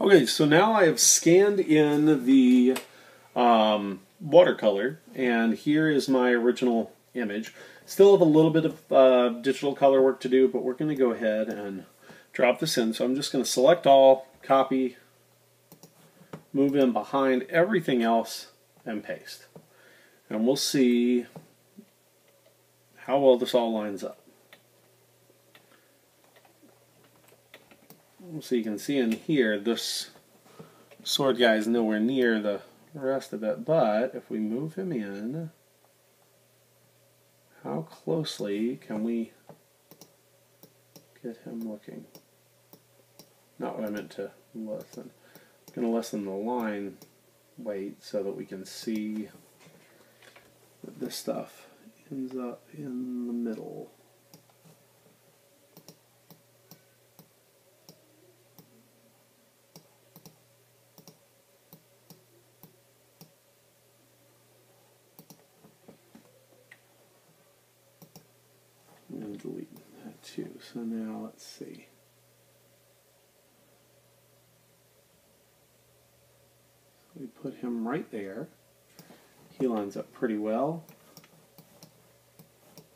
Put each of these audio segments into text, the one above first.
Okay, so now I have scanned in the watercolor, and here is my original image. Still have a little bit of digital color work to do, but we're going to go ahead and drop this in. So I'm just going to select all, copy, move in behind everything else, and paste. And we'll see how well this all lines up. So you can see in here, this sword guy is nowhere near the rest of it, but if we move him in, how closely can we get him looking? Not what I meant to lessen. I'm going to lessen the line weight so that we can see that this stuff ends up in the middle. I'm going to delete that too. So now let's see. So we put him right there. He lines up pretty well.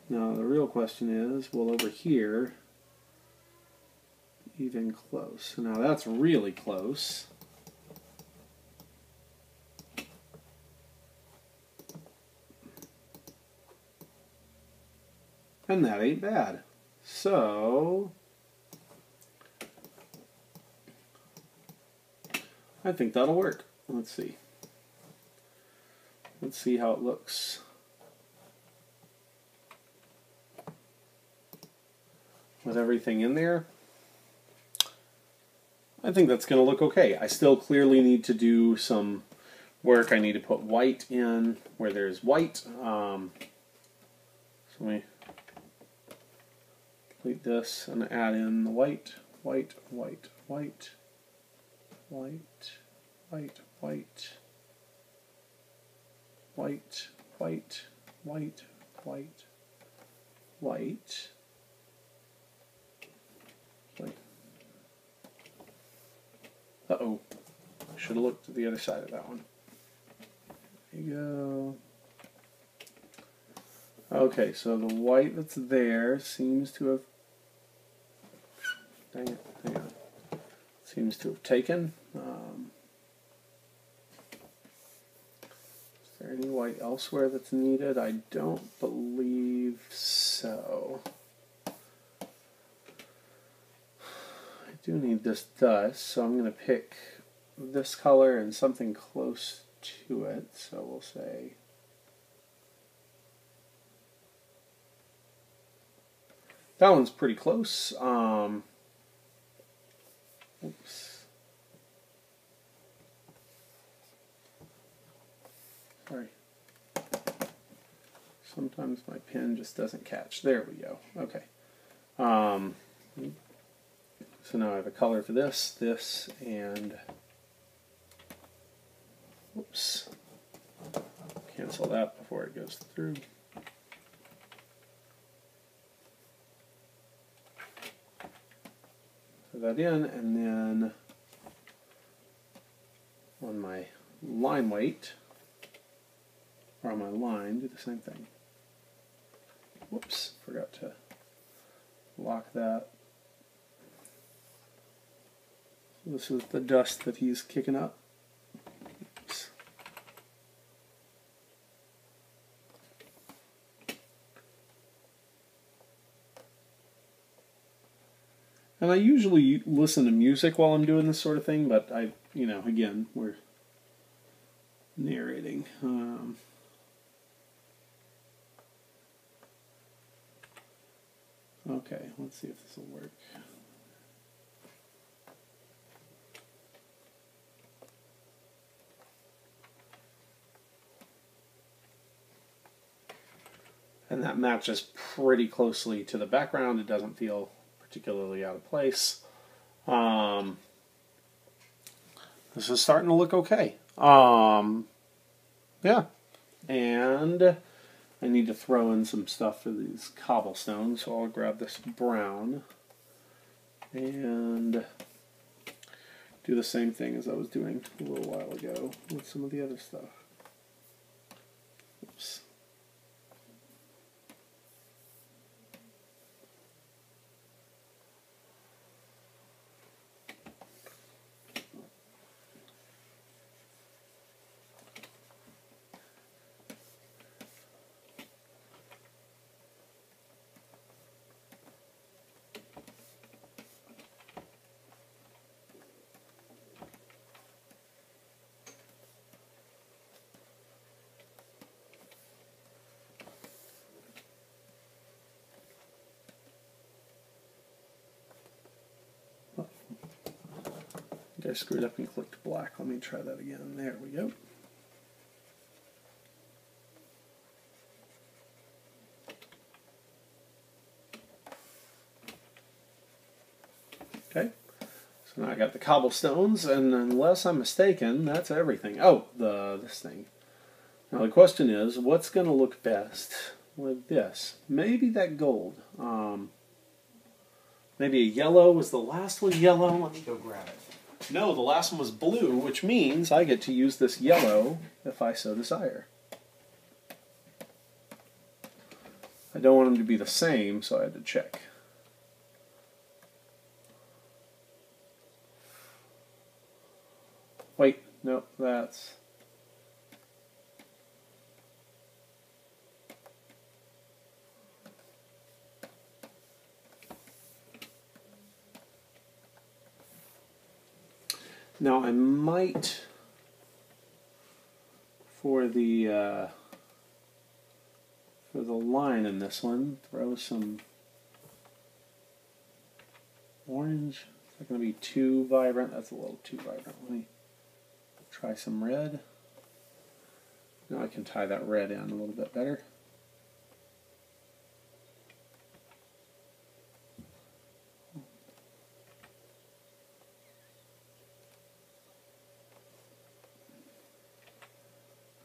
Now the real question is, well, over here, even close. So now that's really close. And that ain't bad. So I think that'll work. Let's see. Let's see how it looks. With everything in there, I think that's going to look okay. I still clearly need to do some work. I need to put white in where there's white. So let me delete this and add in the white, white, white, white, white, white, white, white, white, white, white, white. Uh-oh. I should have looked at the other side of that one. There you go. Okay, so the white that's there seems to have... Dang it, hang on. Seems to have taken. Is there any white elsewhere that's needed? I don't believe so. I do need this dust, so I'm going to pick this color and something close to it. So we'll say that one's pretty close. Oops. Sorry. Sometimes my pen just doesn't catch. There we go. Okay. So now I have a color for this, and whoops, cancel that before it goes through. Put that in, and then on my line weight, or on my line, do the same thing. Whoops, forgot to lock that. This is the dust that he's kicking up. Oops. And I usually listen to music while I'm doing this sort of thing, but again, we're narrating. Okay, let's see if this will work. And that matches pretty closely to the background. It doesn't feel particularly out of place. This is starting to look okay. Yeah. And I need to throw in some stuff for these cobblestones, so I'll grab this brown and do the same thing as I was doing a little while ago with some of the other stuff. Oops. I screwed up and clicked black. Let me try that again. There we go. Okay, so now I got the cobblestones, and unless I'm mistaken, that's everything. Oh, this thing. Now the question is, what's going to look best with this? Maybe that gold. Maybe a yellow. Was the last one yellow? Let me go grab it. No, the last one was blue, which means I get to use this yellow if I so desire. I don't want them to be the same, so I had to check. Wait, no, that's... Now I might, for the line in this one, throw some orange. Is that going to be too vibrant? That's a little too vibrant. Let me try some red. Now I can tie that red in a little bit better.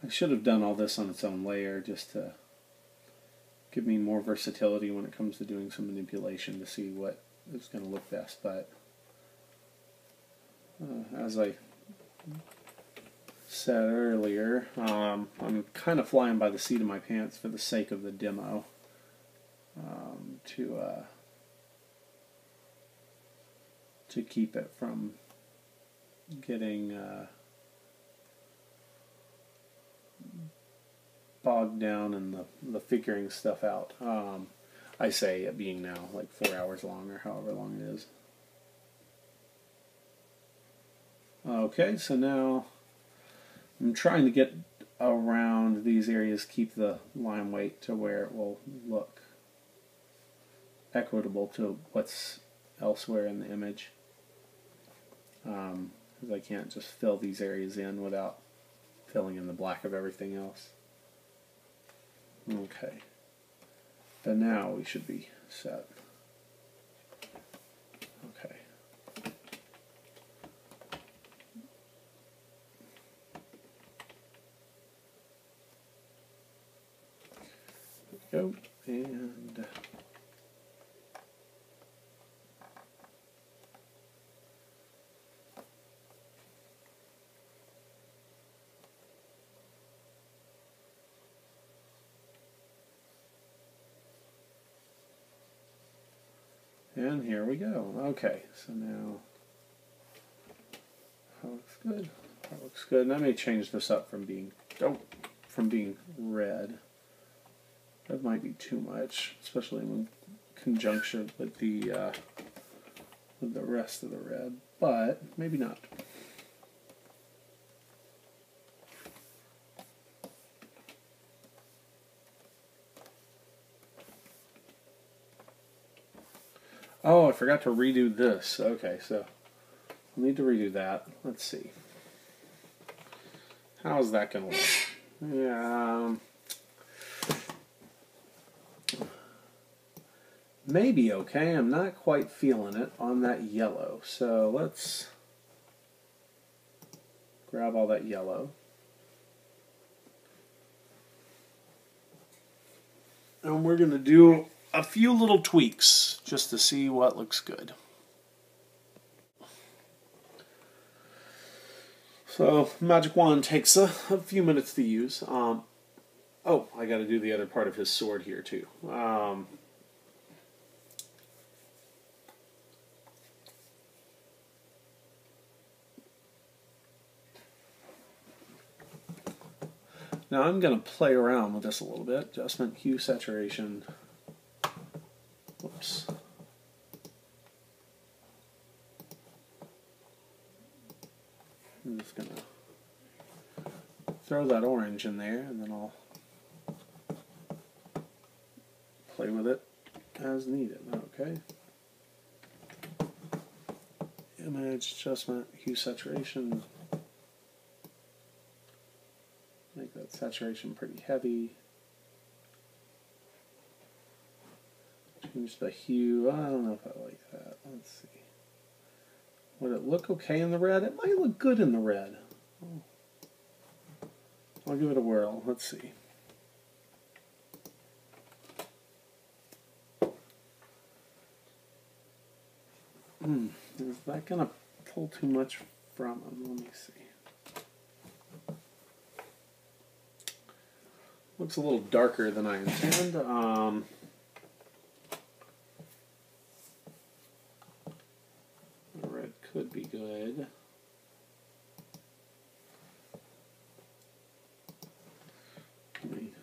I should have done all this on its own layer just to give me more versatility when it comes to doing some manipulation to see what is going to look best. But as I said earlier, I'm kind of flying by the seat of my pants for the sake of the demo to keep it from getting bogged down in the figuring stuff out. I say it being now like 4 hours long or however long it is. Okay, so now I'm trying to get around these areas, keep the line weight to where it will look equitable to what's elsewhere in the image. Because I can't just fill these areas in without filling in the black of everything else. Okay, but now we should be set. Okay. There we go, and here we go. Okay, so now that looks good. That looks good. And I may change this up from being red. That might be too much, especially in conjunction with the rest of the red. But maybe not. Oh, I forgot to redo this. Okay, so I'll need to redo that. Let's see. How's that going to look? Yeah. Maybe okay. I'm not quite feeling it on that yellow. So let's grab all that yellow. And we're going to do a few little tweaks just to see what looks good. So magic wand takes a few minutes to use. Oh, I got to do the other part of his sword here too. Now I'm going to play around with this a little bit. Adjustment, hue, saturation. Whoops. I'm just going to throw that orange in there, and then I'll play with it as needed. Okay. Image, adjustment, hue, saturation. Make that saturation pretty heavy. Change the hue. I don't know if I like that. Let's see. Would it look okay in the red? It might look good in the red. I'll give it a whirl. Let's see. Is that going to pull too much from him? Let me see. Looks a little darker than I intend. The red could be good. Let me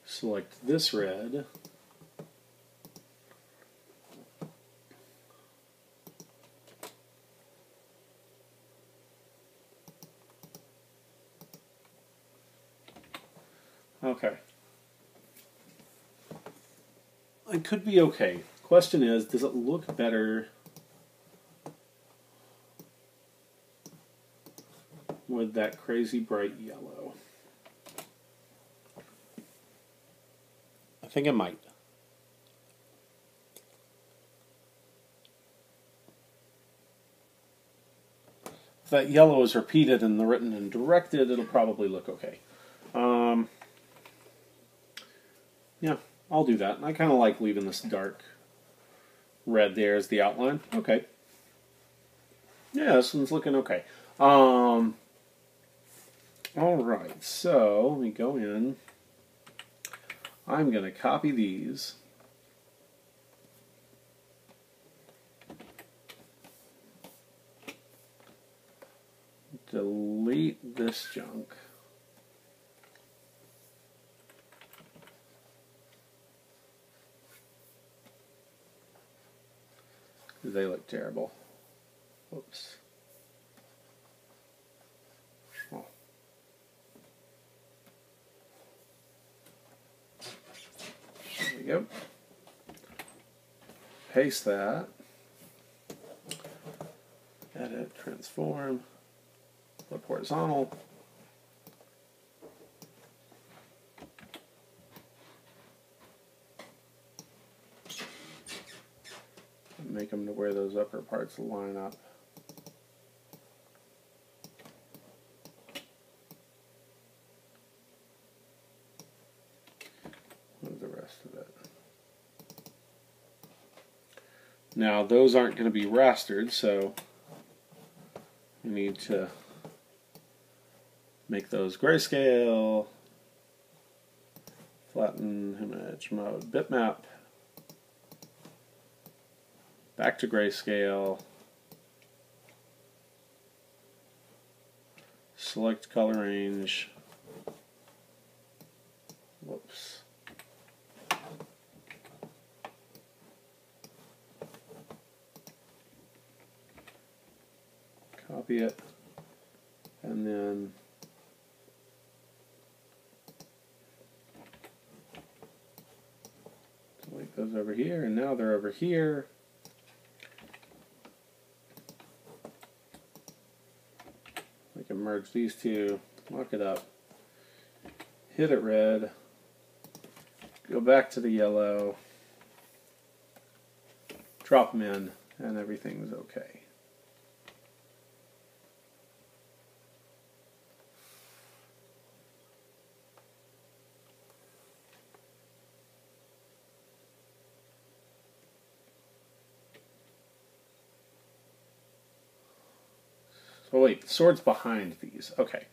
select this red. Okay. It could be okay. Question is, does it look better with that crazy bright yellow? I think it might. If that yellow is repeated in the written and directed, it'll probably look okay. Yeah, I'll do that. I kind of like leaving this dark red there as the outline. Okay. Yeah, this one's looking okay. Alright, so let me go in. I'm going to copy these. Delete this junk. They look terrible. Oops. Oh. There we go. Paste that. Edit, transform, flip horizontal. Make them to where those upper parts line up. Where's the rest of it? Now those aren't going to be rastered, so we need to make those grayscale, flatten image mode, bitmap. Back to grayscale. Select color range. Whoops. Copy it. And then select those over here. And now they're over here. I can merge these two, lock it up, hit it red, go back to the yellow, drop them in, and everything's okay. Oh wait, the sword's behind these. Okay.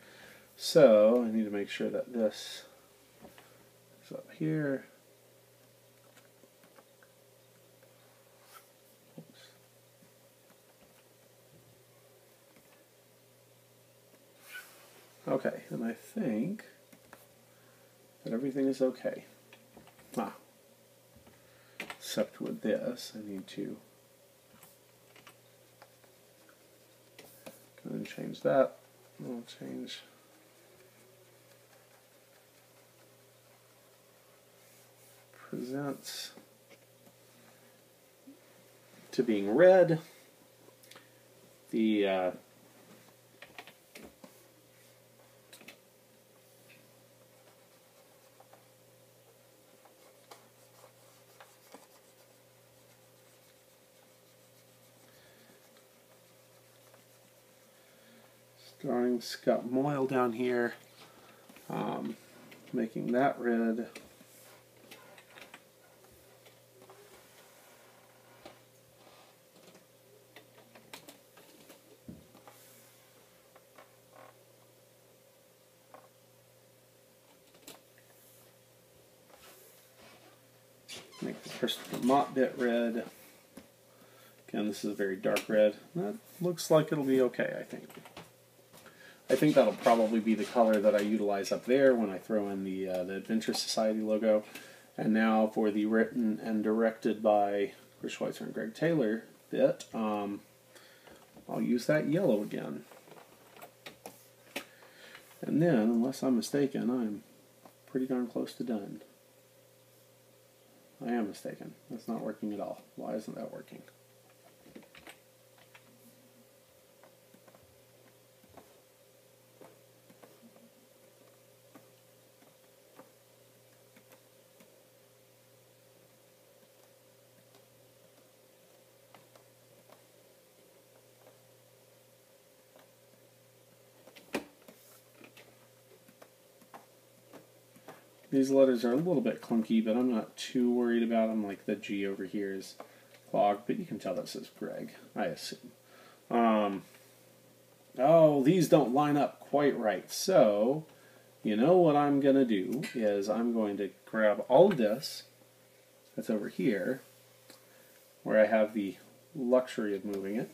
So I need to make sure that this is up here. Oops. Okay, and I think that everything is okay. Except with this, I need to go and change that. I'll change presents to being red. The starting Scott Moyle down here, making that red. Make the Christopher Mott bit red. Again, this is a very dark red. That looks like it'll be okay, I think. I think that'll probably be the color that I utilize up there when I throw in the Adventure Society logo. And now for the written and directed by Chris Schweitzer and Greg Taylor bit, I'll use that yellow again. And then, unless I'm mistaken, I'm pretty darn close to done. I am mistaken. That's not working at all. Why isn't that working? These letters are a little bit clunky, but I'm not too worried about them. Like the G over here is clogged, but you can tell that says Greg, I assume. Oh, these don't line up quite right. So, you know what I'm going to do is I'm going to grab all of this that's over here, where I have the luxury of moving it.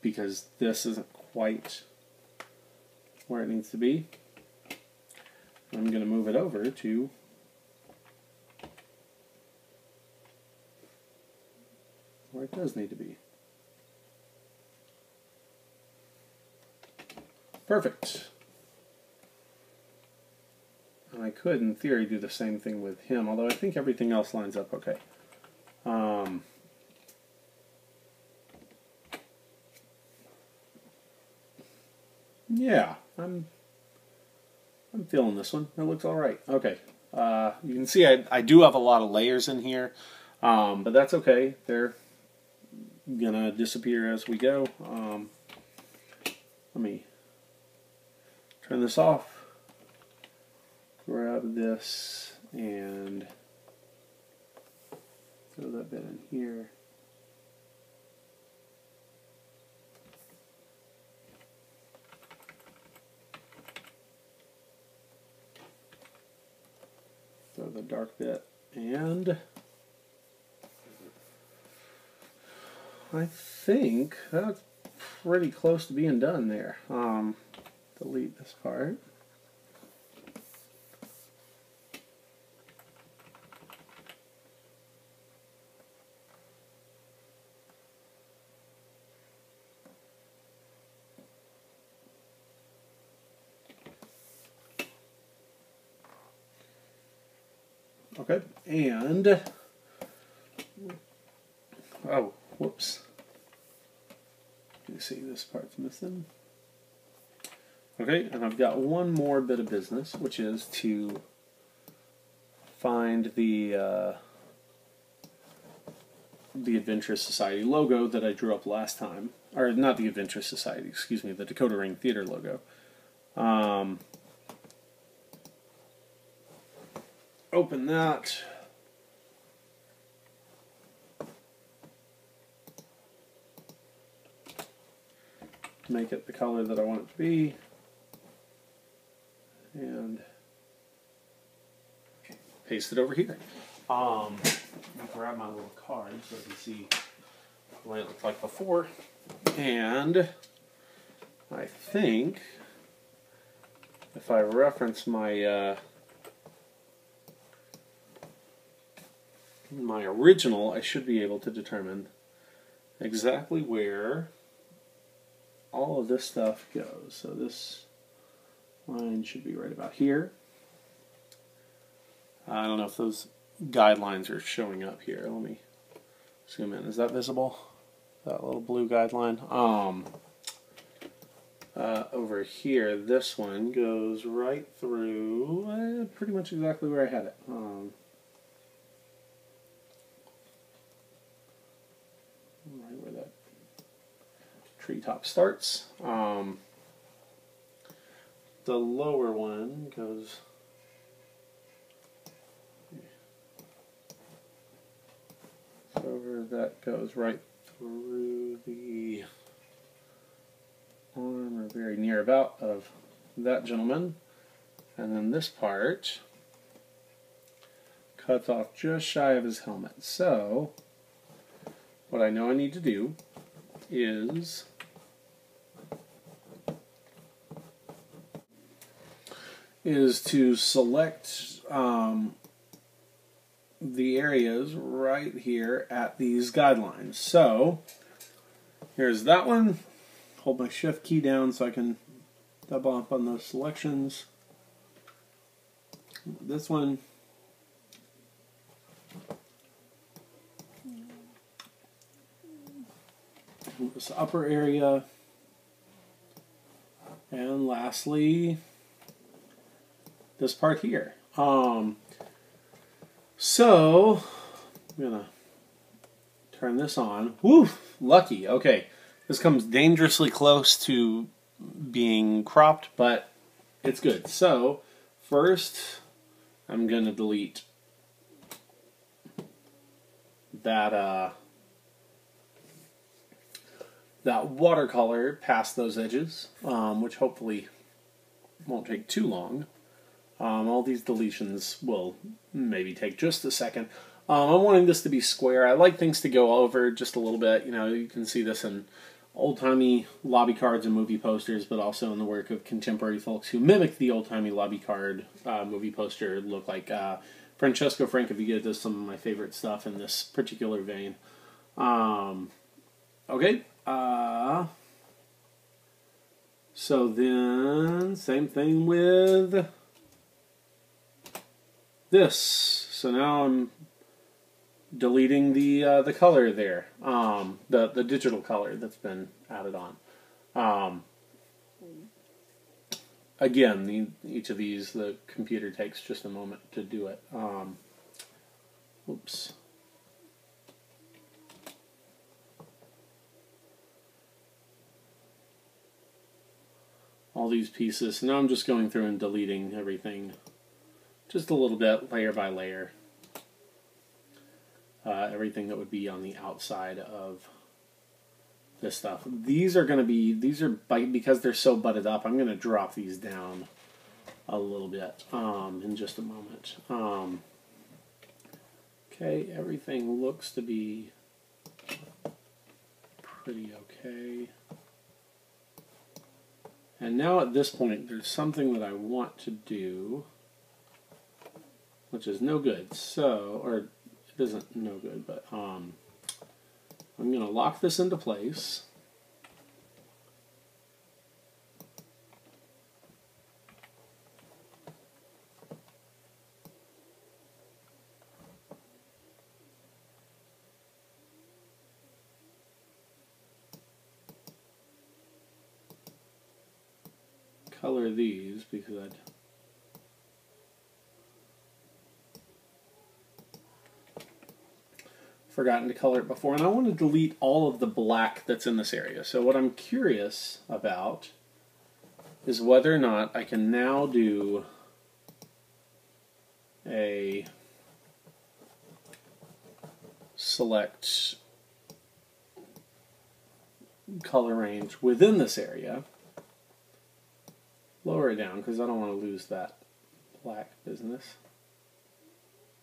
Because this isn't quite where it needs to be. I'm going to move it over to where it does need to be. Perfect. And I could, in theory, do the same thing with him, although I think everything else lines up okay. Yeah, I'm feeling this one. It looks all right. Okay, you can see I do have a lot of layers in here, but that's okay. They're gonna disappear as we go. Let me turn this off, grab this, and throw that bit in here. Throw the dark bit, and I think that's pretty close to being done there. Delete this part. Okay, and oh, whoops. You see this part's missing. Okay, and I've got one more bit of business, which is to find the Adventurous Society logo that I drew up last time. Or not the Adventurous Society, excuse me, the Dakota Ring Theater logo. Open that. make it the color that I want it to be. And paste it over here. I'll grab my little card so I can see what it looked like before. And I think if I reference my my original, I should be able to determine exactly where all of this stuff goes. So this line should be right about here. I don't know if those guidelines are showing up here. Let me zoom in. Is that visible? That little blue guideline? Over here, this one goes right through pretty much exactly where I had it. Right where that treetop starts. The lower one goes over, that goes right through the arm or very near about of that gentleman, and then this part cuts off just shy of his helmet. So what I know I need to do is to select the areas right here at these guidelines. So here's that one. Hold my shift key down so I can double up on those selections. This one. This upper area. And lastly, this part here. So I'm gonna turn this on. Woo! Lucky. Okay, this comes dangerously close to being cropped, but it's good. So first, I'm gonna delete that that watercolor past those edges, which hopefully won't take too long. All these deletions will maybe take just a second. I'm wanting this to be square. I like things to go over just a little bit. You know, you can see this in old-timey lobby cards and movie posters, but also in the work of contemporary folks who mimic the old-timey lobby card movie poster look, like Francesco Francavilla does some of my favorite stuff in this particular vein. Okay. So then, same thing with this. So now I'm deleting the color there, the digital color that's been added on. Again, each of these, the computer takes just a moment to do it. Oops. All these pieces. So now I'm just going through and deleting everything just a little bit, layer by layer. Everything that would be on the outside of this stuff. These are going to be, because they're so butted up, I'm going to drop these down a little bit in just a moment. Okay, everything looks to be pretty okay. And now at this point, there's something that I want to do, which is no good. So, or it isn't no good, but I'm going to lock this into place. Color these because I'd forgotten to color it before, and I want to delete all of the black that's in this area. So what I'm curious about is whether or not I can now do a select color range within this area. Lower it down because I don't want to lose that black business.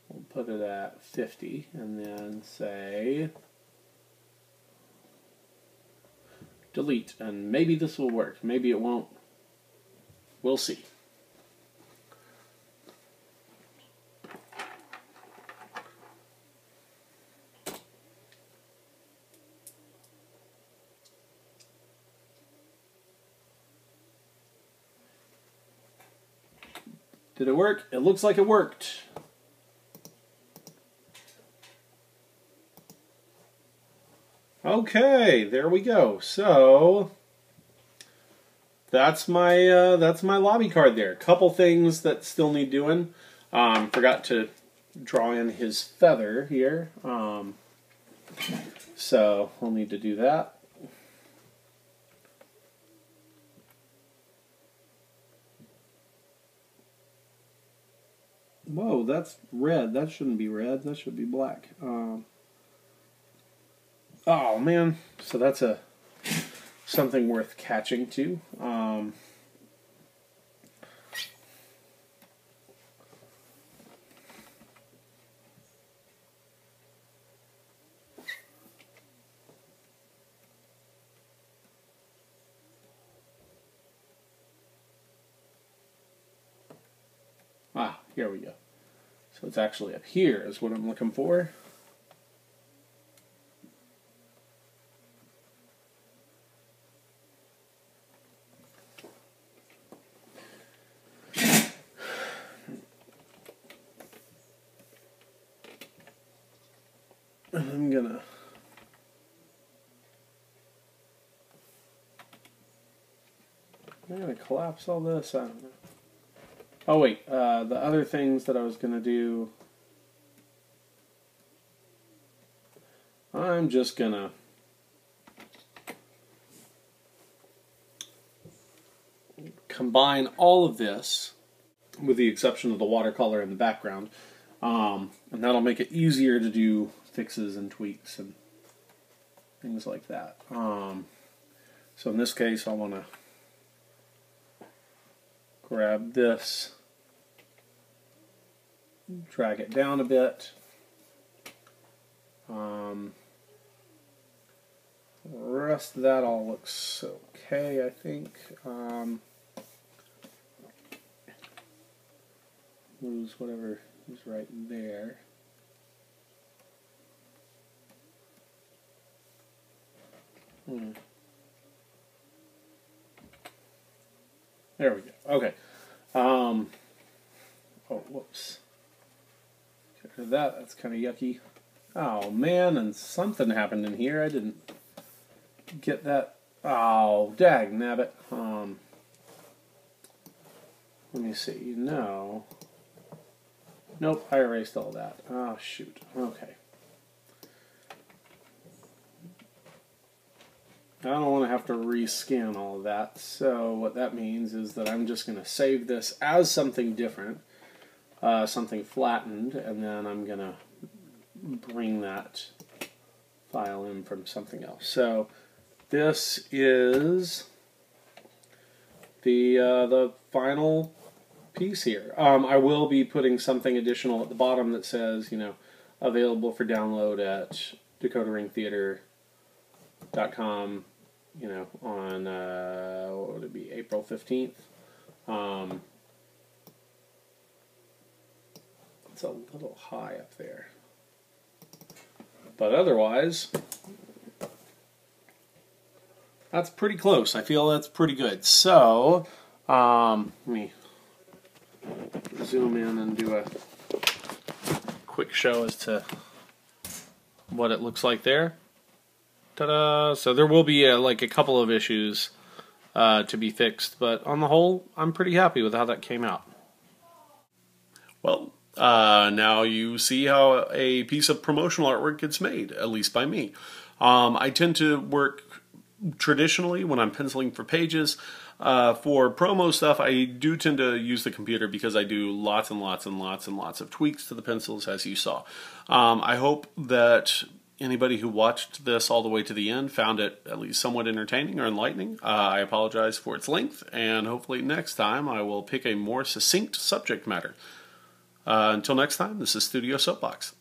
We'll put it at 50 and then say delete, and maybe this will work, maybe it won't. We'll see. Did it work? It looks like it worked. Okay, there we go. So that's my lobby card there. Couple things that still need doing. Forgot to draw in his feather here. So we'll need to do that. Whoa, that's red. That shouldn't be red. That should be black. Oh man, so that's something worth catching too. Here we go. So it's actually up here is what I'm looking for. I'm gonna collapse all this. I don't know. Oh wait, the other things that I was gonna do, I'm just gonna combine all of this, with the exception of the watercolor in the background, and that'll make it easier to do fixes and tweaks and things like that. So in this case, I want to grab this, drag it down a bit. The rest of that all looks okay, I think. Lose whatever is right there. There we go. Okay. Oh, whoops. Get rid of that. That's kind of yucky. Oh, man, and something happened in here. I didn't get that. Oh, dag nabbit. Let me see. No. Nope, I erased all that. Oh, shoot. Okay. I don't want to have to rescan all of that, so what that means is that I'm just going to save this as something different, something flattened, and then I'm going to bring that file in from something else. So this is the final piece here. I will be putting something additional at the bottom that says, you know, available for download at DakotaRingTheater.com, you know, on, what would it be, April 15th. It's a little high up there. But otherwise, that's pretty close. I feel that's pretty good. So, let me zoom in and do a quick show as to what it looks like there. Ta-da! So there will be like a couple of issues to be fixed, but on the whole, I'm pretty happy with how that came out. Well, now you see how a piece of promotional artwork gets made, at least by me. I tend to work traditionally when I'm penciling for pages. For promo stuff, I do tend to use the computer because I do lots and lots and lots and lots of tweaks to the pencils, as you saw. I hope that anybody who watched this all the way to the end found it at least somewhat entertaining or enlightening. I apologize for its length, and hopefully next time I will pick a more succinct subject matter. Until next time, this is Studio Soapbox.